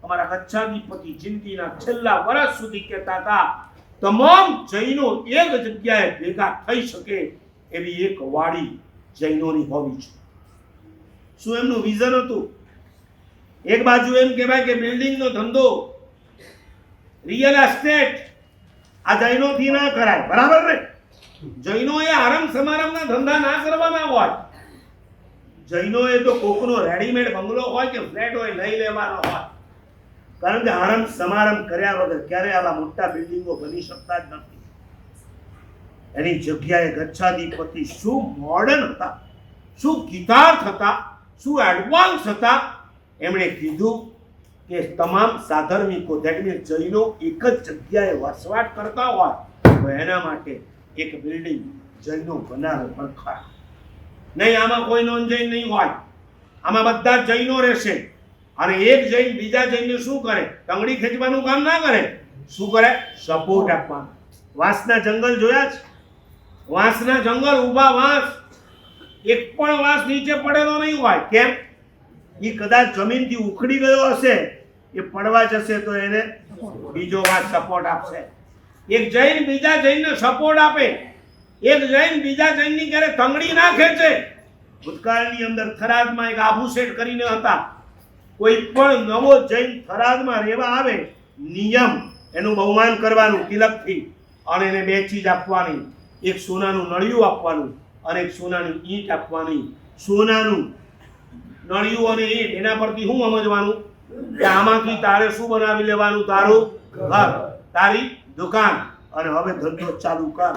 અમારા ગચ્છાધિપતિ જિંદગીના છેલ્લા વર્ષ સુધી કહેતા હતા, તમામ જૈનો એક જગ્યાએ ભેગા થઈ શકે એવી એક વાડી જૈનોની હોવી છે. શું એમનું વિઝન હતું? એક બાજુ એમ કહેવાય કે બિલ્ડિંગનો ધંધો, રિયલ એસ્ટેટ આ જૈનોથી ના કરાય, બરાબર ને? જૈનોએ આરંભ સમારંભના ધંધા ના કરવાના હોય. જૈનોએ તો કોકનો રેડીમેડ બંગલો હોય કે ફ્લેટ હોય લઈ લેવાનો હોય, કારણ કે આરંભ સમારંભ કર્યા વગર ક્યારે આવા મોટા બિલ્ડિંગો બની શકતા જ નથી. એની જગ્યાએ ગચ્છાધિપતિ શું મોડર્ન હતા, શું ગીતાર્થ હતા, શું એડવાન્સ હતા. એમણે કીધું કે તમામ સાધર્મિકો ધેટ મીન્સ જૈનો એક જ જગ્યાએ વસવાટ કરતા હોય તો એના માટે એક બિલ્ડિંગ જૈનો બનાવે પડખા. નહીં, આમાં કોઈ નોન જૈન નહીં હોય, આમાં બધા જ જૈનો રહેશે. અને એક જૈન બીજા જૈનને શું કરે? ટંગડી ખેંચવાનું કામ ના કરે. શું કરે? સપોર્ટ આપવાનું. વાંસના જંગલ જોયા છે? વાંસના જંગલ, ઊભા વાંસ, એક પણ વાંસ નીચે પડેલો નહીં હોય. કેમ? એ કદાચ જમીનથી ઉખડી ગયો હશે, એ પડવા જશે તો એને બીજો વાંસ સપોર્ટ આપશે. એક જૈન બીજા જૈનને સપોર્ટ આપે. એક જૈન બીજા જૈનની ક્યારે તંગડી ના ખેંચે. ભૂતકાળની અંદર થરાદમાં એક આબુ શેઠ કરીને હતા. કોઈ પણ નવો જૈન થરાદમાં રહેવા આવે, નિયમ એનું બહુમાન કરવાનું તિલકથી, અને એને બે ચીજ આપવાની, એક સોનાનું નળિયું આપવાનું અને એક સોનાની ઈંટ આપવાની. સોનાનું નળિયું અને ઈંટ, એના પરથી શું સમજવાનું કે આમાંથી તારે શું બનાવી લેવાનું? તારું ઘર, તારી દુકાન, અને હવે ધંધો ચાલુ કર.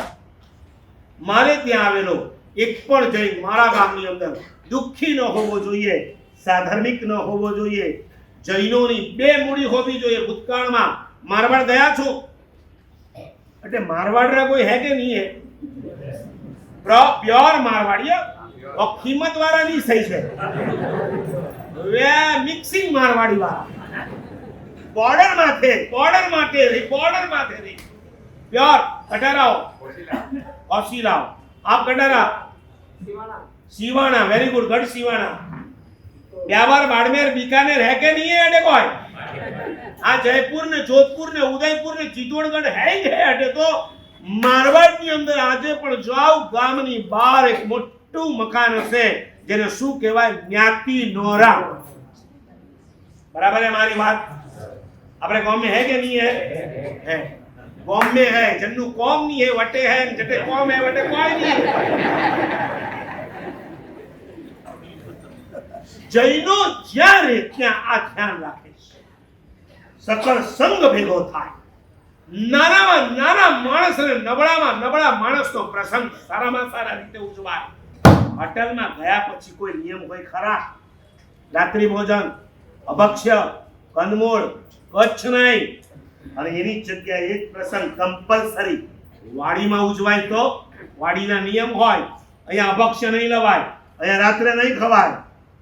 મારે ત્યાં આવેલો એક પણ જૈન મારા ગામની અંદર દુઃખી ન હોવો જોઈએ, સાધર્મિક ન હોવો જોઈએ. જૈનોની બે મૂડી હોવી જોઈએ. ભૂતકાળમાં મારવાડ ગયા છો એટલે મારવાડના કોઈ હે કે નહીં? પ્યોર મારવાડીયા, કિંમત વાળા નહીં સહી છે, મિક્સિંગ મારવાડી વાળા, બોર્ડર માથે પ્યોર કટારાઓ, ઓશીલાઓ. આપ કટારા, सीवाना, वेरी गुड, गढ़ सीवाना, ब्यावर, बाड़मेर, बीकानेर है के नहीं है अटे कोई? आ जयपुर ने, जोधपुर ने, उदयपुर ने, चित्तौड़गढ़ है ही है अटे तो मारवाड़ ની અંદર આજે પણ જાવ ગામની બહાર એક મોટું મકાન હશે જેને શું કહેવાય? જ્ઞાતિ નોરા. बराबर है हमारी बात? अपने गांव में है कि नहीं है? गांव में है. जन्नू कौम नहीं है, वटे है, जटे कौम है, वटे कोई नहीं है. जैनो જ્યારે ત્યાં આ ધ્યાન રાખે છે, સકળ સંગ ભેગો થાય, નાનામાં નાના માણસ અને નબળામાં નબળા માણસનો પ્રસંગ સારામાં સારા રીતે ઉજવાય. હોટલમાં ગયા પછી કોઈ નિયમ હોય ખરા? રાત્રિ ભોજન, અભક્ષ્ય, કંદમૂળ, કચ્છ નહીં. અને એની જગ્યાએ એક પ્રસંગ કમ્પલસરી વાડીમાં ઉજવાય તો વાડીના નિયમ હોય. અહીંયા અભક્ષ્ય નહીં લવાય, અહીંયા રાત્રે નહીં ખવાય.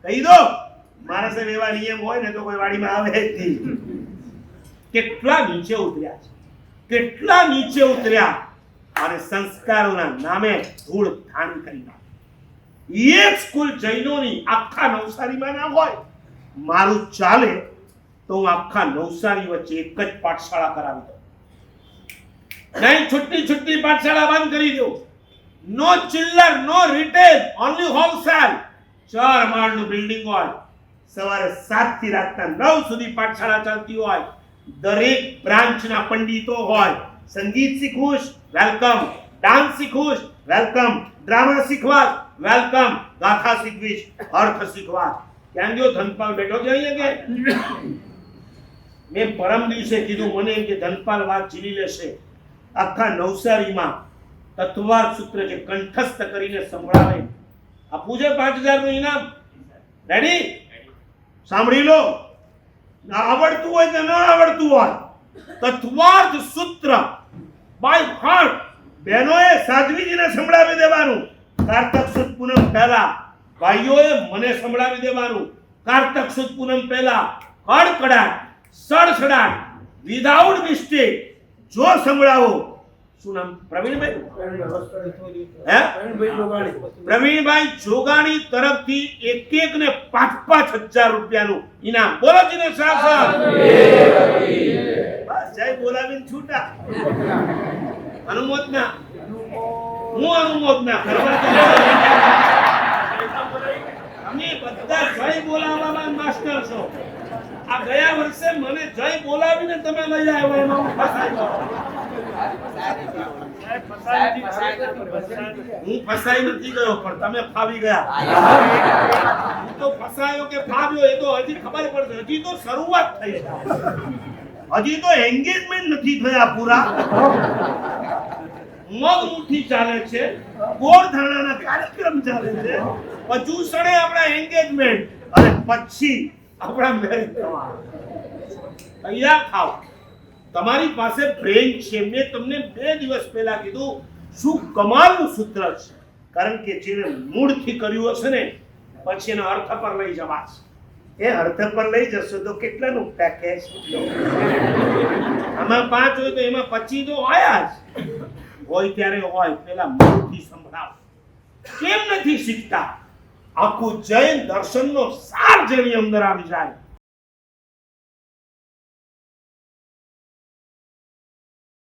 કહી દો, માણસે એવા નિયમ હોય ને તો કોઈ વાડીમાં આવે જ નહીં. કેટલા નીચે ઉતર્યા છે, કેટલા નીચે ઉતર્યા, અને સંસ્કારોના નામે ધૂળ ધાણ કરી નાખી. એક સ્કૂલ જૈનોની આખા નવસારીમાં ના હોય. મારું ચાલે તો હું આખા નવસારી વચ્ચે એક જ પાઠશાળા કરાવી દઉં. નહીં, છૂટી છૂટી પાઠશાળા બંધ કરી દો. નો ચિલ્લર, નો રિટેલ, ઓનલી હોલસેલ. 4 માળનું બિલ્ડિંગ હોય, સવારે 7 થી રાતના 9 સુધી પાઠશાળા ચાલતી હોય. દરેક બ્રાન્ચના પંડિતો હોય. સંગીત શીખવું વેલકમ, ડાન્સ શીખવું વેલકમ, ડ્રામા શીખવા વેલકમ, ગાથા શીખવી, અર્થ શીખવા. ક્યાં ગયો ધનપાલ? બેઠો છે અહીંયા કે? મેં પરમ દિવસે કીધું, મને એમ કે ધનપાલ વાત ઝીલી લેશે. આખા નવસારીમાં તત્વાર્થ સૂત્ર જે કંઠસ્થ કરીને સંભળાવે, આપવું છે 5000 નું ઇનામ. રેડી? સાંભળી લો. આવડતું હોય કે ન આવડતું હોય, તત્વાર્થ સૂત્ર બાય હાર્ટ બહેનોએ સાધ્વીજીને સંભળાવી દેવાનું. કારતક સુદ પૂનમ પહેલા ભાઈઓએ મને સંભળાવી દેવાનું. કારતક સુદ પૂનમ પહેલા કડકડાટ, સડસડાટ, વિધાઉટ મિસ્ટેક જો સંભળાવો શું નામ? પ્રવીણભાઈ હે? પ્રવીણભાઈ જોગાણી તરફથી એક ને 5,000 રૂપિયાનું ઇનામ. બોલો જીને શાસન. બસ જય બોલાવીને છૂટા. અનુમોદના હું અનુમોદના કરવા અમે બધા જય બોલાવવામાં માસ્ટર છો. આ ગયા વર્ષે મને જય બોલાવીને તમે લઈ આવ્યા એમાં હું ફસાઈ ગયો. હું ફસાઈ નથી ગયો પણ તમે ફાવી ગયા. હું તો ફસાયો કે ફાવ્યો એ તો હજી ખબર પડશે. હજી તો શરૂઆત થઈ છે. હજી તો એન્ગેજમેન્ટ નથી થયા પૂરા. મગ મુઠ્ઠી ચાલે છે, ગોળ ધાણાના કાર્યક્રમ ચાલે છે, પછી સણે આપણા એન્ગેજમેન્ટ અને પછી આપણા મેરેજ થવા. તૈયાર થાવ. તમારી પાસે બ્રેન છે. મેં તમને 2 દિવસ પહેલા કીધું શું કમાલનું સૂત્ર છે. કારણ કે જેને મૂળથી કર્યું હશે ને પછી એના અર્થ પર લઈ જવાશે. એ અર્થ પર લઈ જશો તો કેટલાનું પેકેજ? આમાં 5 હોય તો એમાં 25 તો હોય જ. હોય ત્યારે હોય. પેલા મૂળથી સંભળાવો. કેમ નથી શીખતા? આખું જૈન દર્શનનો સાર જેની અંદર આવી જાય